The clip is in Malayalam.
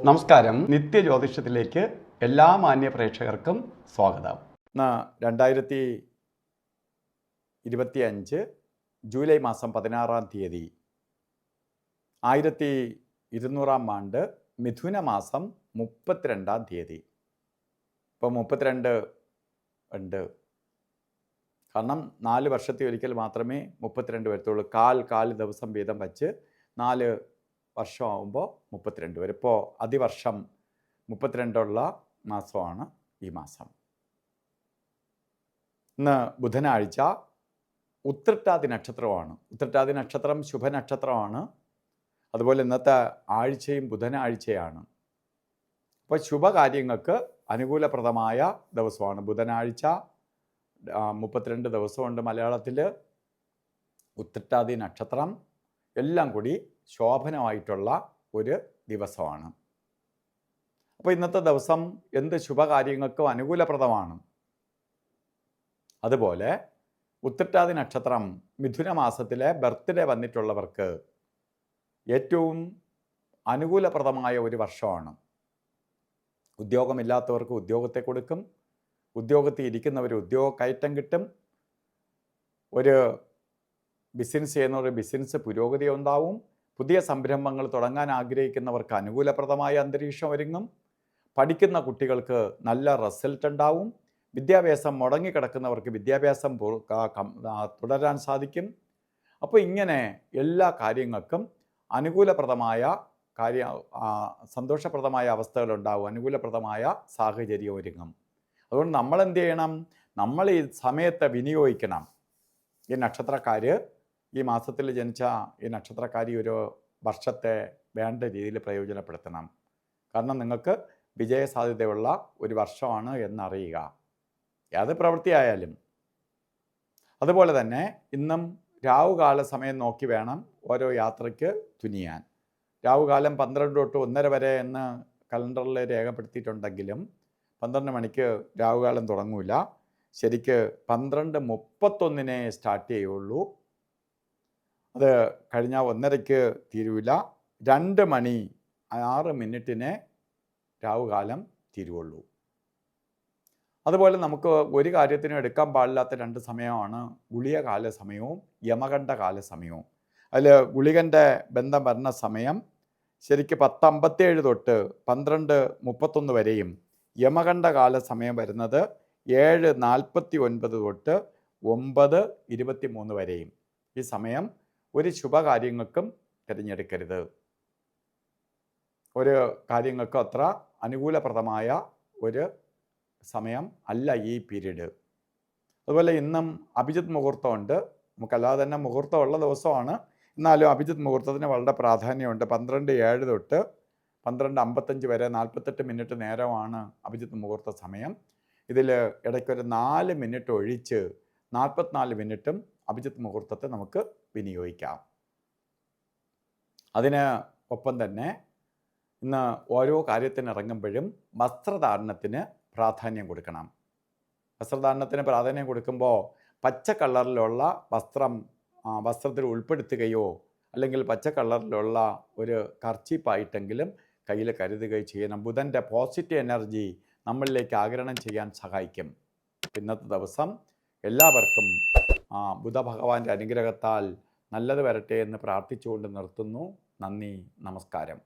നമസ്കാരം. നിത്യജ്യോതിഷത്തിലേക്ക് എല്ലാ മാന്യ പ്രേക്ഷകർക്കും സ്വാഗതം. 2025 ജൂലൈ മാസം 16-ാം തീയതി 1200-ാം ആണ്ട് മിഥുന മാസം 32-ാം തീയതി. ഇപ്പോൾ 32 ഉണ്ട്, കാരണം 4 വർഷത്തെ ഒരിക്കൽ മാത്രമേ 32 വരത്തുള്ളൂ. കാൽ ദിവസം വീതം വച്ച് 4 വർഷമാകുമ്പോൾ 32 വരും. ഇപ്പോൾ അതിവർഷം 32 മാസമാണ് ഈ മാസം. ഇന്ന് ബുധനാഴ്ച, ഉത്രട്ടാതി നക്ഷത്രമാണ്. ഉത്രട്ടാതി നക്ഷത്രം ശുഭനക്ഷത്രമാണ്. അതുപോലെ ഇന്നത്തെ ആഴ്ചയും ബുധനാഴ്ചയാണ്. അപ്പോൾ ശുഭകാര്യങ്ങൾക്ക് അനുകൂലപ്രദമായ ദിവസമാണ് ബുധനാഴ്ച. 32 ദിവസമുണ്ട് മലയാളത്തിൽ. ഉത്രട്ടാതി നക്ഷത്രം എല്ലാം കൂടി ശോഭനമായിട്ടുള്ള ഒരു ദിവസമാണ്. അപ്പോൾ ഇന്നത്തെ ദിവസം എന്ത് ശുഭകാര്യങ്ങൾക്കും അനുകൂലപ്രദമാണ്. അതുപോലെ ഉത്രട്ടാതി നക്ഷത്രം മിഥുന മാസത്തിലെ ബർത്ത്ഡേ വന്നിട്ടുള്ളവർക്ക് ഏറ്റവും അനുകൂലപ്രദമായ ഒരു വർഷമാണ്. ഉദ്യോഗമില്ലാത്തവർക്ക് ഉദ്യോഗത്തെ കൊടുക്കും. ഉദ്യോഗത്തിൽ ഇരിക്കുന്നവർ ഉദ്യോഗ കയറ്റം കിട്ടും. ഒരു ബിസിനസ് ചെയ്യുന്നവർ ബിസിനസ് പുരോഗതി ഉണ്ടാവും. പുതിയ സംരംഭങ്ങൾ തുടങ്ങാൻ ആഗ്രഹിക്കുന്നവർക്ക് അനുകൂലപ്രദമായ അന്തരീക്ഷം ഒരുങ്ങും. പഠിക്കുന്ന കുട്ടികൾക്ക് നല്ല റിസൾട്ട് ഉണ്ടാവും. വിദ്യാഭ്യാസം മുടങ്ങിക്കിടക്കുന്നവർക്ക് വിദ്യാഭ്യാസം തുടരാൻ സാധിക്കും. അപ്പോൾ ഇങ്ങനെ എല്ലാ കാര്യങ്ങൾക്കും അനുകൂലപ്രദമായ സന്തോഷപ്രദമായ അവസ്ഥകളുണ്ടാവും. അനുകൂലപ്രദമായ സാഹചര്യം ഒരുങ്ങും. അതുകൊണ്ട് നമ്മൾ എന്ത് ചെയ്യണം? നമ്മൾ ഈ സമയത്തെ വിനിയോഗിക്കണം. ഈ നക്ഷത്രക്കാർ, ഈ മാസത്തിൽ ജനിച്ച ഈ നക്ഷത്രക്കാരി ഒരു വർഷത്തെ വേണ്ട രീതിയിൽ പ്രയോജനപ്പെടുത്തണം. കാരണം നിങ്ങൾക്ക് വിജയസാധ്യതയുള്ള ഒരു വർഷമാണ് എന്നറിയുക, ഏത് പ്രവൃത്തിയായാലും. അതുപോലെ തന്നെ ഇന്നും രാവുകാല സമയം നോക്കി വേണം ഓരോ യാത്രയ്ക്ക് തുനിയാൻ. രാവുകാലം 12 തൊട്ട് 1:30 വരെ എന്ന് കലണ്ടറിൽ രേഖപ്പെടുത്തിയിട്ടുണ്ടെങ്കിലും 12 മണിക്ക് രാവുകാലം തുടങ്ങൂല. ശരിക്ക് 12:31 സ്റ്റാർട്ട് ചെയ്യുള്ളൂ. അത് കഴിഞ്ഞാൽ 1:30 തീരൂല. 2 മണി 6 രാവുകാലം തീരുള്ളൂ. അതുപോലെ നമുക്ക് ഒരു കാര്യത്തിനും എടുക്കാൻ പാടില്ലാത്ത 2 സമയമാണ് ഗുളികകാല സമയവും യമകണ്ഠകാല സമയവും. അതിൽ ഗുളികൻ്റെ ബന്ധം വരുന്ന സമയം ശരിക്ക് 10:57 തൊട്ട് 12:31 വരെയും, യമകണ്ഠകാല സമയം വരുന്നത് 7:49 തൊട്ട് 9:23 വരെയും. ഈ സമയം ഒരു ശുഭകാര്യങ്ങൾക്കും തിരഞ്ഞെടുക്കരുത്. ഒരു കാര്യങ്ങൾക്കും അത്ര അനുകൂലപ്രദമായ ഒരു സമയം അല്ല ഈ പീരീഡ്. അതുപോലെ ഇന്നും അഭിജിത്ത് മുഹൂർത്തമുണ്ട്. നമുക്കല്ലാതെ തന്നെ മുഹൂർത്തമുള്ള ദിവസമാണ്. എന്നാലും അഭിജിത്ത് മുഹൂർത്തത്തിന് വളരെ പ്രാധാന്യമുണ്ട്. 12:07 തൊട്ട് 12:55 വരെ 48 മിനിറ്റ് നേരമാണ് അഭിജിത്ത് മുഹൂർത്ത സമയം. ഇതിൽ ഇടയ്ക്കൊരു 4 മിനിറ്റ് ഒഴിച്ച് 44 മിനിറ്റും അഭിജിത്ത് മുഹൂർത്തത്തെ നമുക്ക് വിനിയോഗിക്കാം. അതിന് ഒപ്പം തന്നെ ഇന്ന് ഓരോ കാര്യത്തിന് ഇറങ്ങുമ്പോഴും വസ്ത്രധാരണത്തിന് പ്രാധാന്യം കൊടുക്കണം. വസ്ത്രധാരണത്തിന് പ്രാധാന്യം കൊടുക്കുമ്പോൾ പച്ച കളറിലുള്ള വസ്ത്രത്തിൽ ഉൾപ്പെടുത്തുകയോ അല്ലെങ്കിൽ പച്ച കളറിലുള്ള ഒരു കർച്ചീപ്പായിട്ടെങ്കിലും കയ്യിൽ കരുതുകയോ ചെയ്യണം. ബുധൻ്റെ പോസിറ്റീവ് എനർജി നമ്മളിലേക്ക് ആഗിരണം ചെയ്യാൻ സഹായിക്കും. ഇന്നത്തെ ദിവസം എല്ലാവർക്കും ബുധഭഗവാന്റെ അനുഗ്രഹത്താൽ നല്ലത് വരട്ടെ എന്ന് പ്രാർത്ഥിച്ചുകൊണ്ട് നിർത്തുന്നു. നന്ദി, നമസ്കാരം.